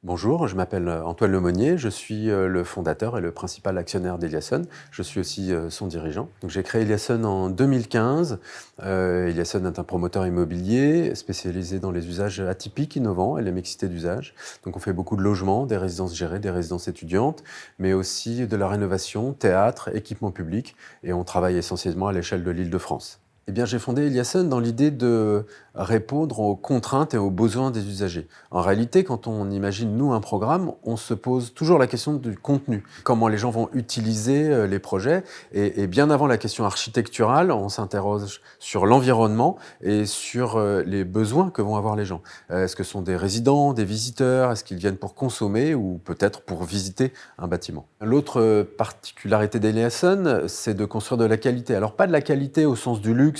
Bonjour, je m'appelle Antoine Lemonnier, je suis le fondateur et le principal actionnaire d'Eliasson. Je suis aussi son dirigeant. Donc, j'ai créé Eliasson en 2015. Eliasson est un promoteur immobilier spécialisé dans les usages atypiques, innovants et les mixités d'usage. Donc on fait beaucoup de logements, des résidences gérées, des résidences étudiantes, mais aussi de la rénovation, théâtre, équipement public, et on travaille essentiellement à l'échelle de l'Île-de-France. Eh bien, j'ai fondé Eliasson dans l'idée de répondre aux contraintes et aux besoins des usagers. En réalité, quand on imagine, nous, un programme, on se pose toujours la question du contenu. Comment les gens vont utiliser les projets. Et bien avant la question architecturale, on s'interroge sur l'environnement et sur les besoins que vont avoir les gens. Est-ce que ce sont des résidents, des visiteurs? Est-ce qu'ils viennent pour consommer ou peut-être pour visiter un bâtiment? L'autre particularité d'Eliasson, c'est de construire de la qualité. Alors pas de la qualité au sens du luxe,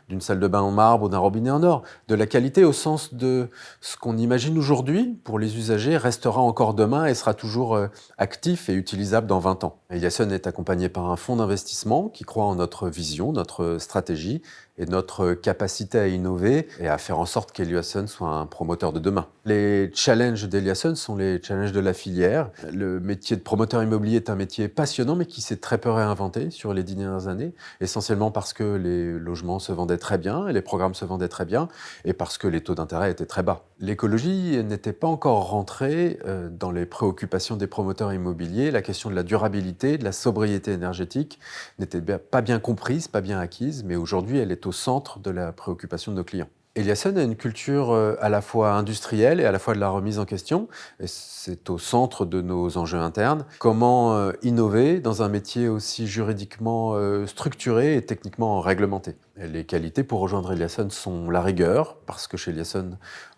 d'une salle de bain en marbre ou d'un robinet en or, de la qualité au sens de ce qu'on imagine aujourd'hui pour les usagers restera encore demain et sera toujours actif et utilisable dans 20 ans. Eliasson est accompagné par un fonds d'investissement qui croit en notre vision, notre stratégie et notre capacité à innover et à faire en sorte qu'Eliasson soit un promoteur de demain. Les challenges d'Eliasson sont les challenges de la filière. Le métier de promoteur immobilier est un métier passionnant mais qui s'est très peu réinventé sur les 10 dernières années, essentiellement parce que les logements se vendaient très bien et les programmes se vendaient très bien et parce que les taux d'intérêt étaient très bas. L'écologie n'était pas encore rentrée dans les préoccupations des promoteurs immobiliers. La question de la durabilité, de la sobriété énergétique n'était pas bien comprise, pas bien acquise, mais aujourd'hui elle est au centre de la préoccupation de nos clients. Eliasson a une culture à la fois industrielle et à la fois de la remise en question, et c'est au centre de nos enjeux internes. Comment innover dans un métier aussi juridiquement structuré et techniquement réglementé? Et les qualités pour rejoindre Eliasson sont la rigueur, parce que chez Eliasson,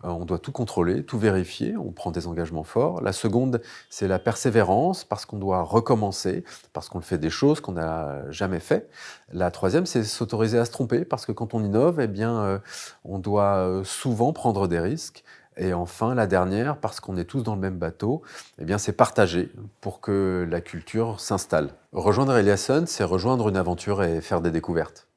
on doit tout contrôler, tout vérifier, on prend des engagements forts. La seconde, c'est la persévérance, parce qu'on doit recommencer, parce qu'on fait des choses qu'on n'a jamais fait. La troisième, c'est s'autoriser à se tromper, parce que quand on innove, eh bien, on doit souvent prendre des risques. Et enfin, la dernière, parce qu'on est tous dans le même bateau, eh bien, c'est partager pour que la culture s'installe. Rejoindre Eliasson, c'est rejoindre une aventure et faire des découvertes.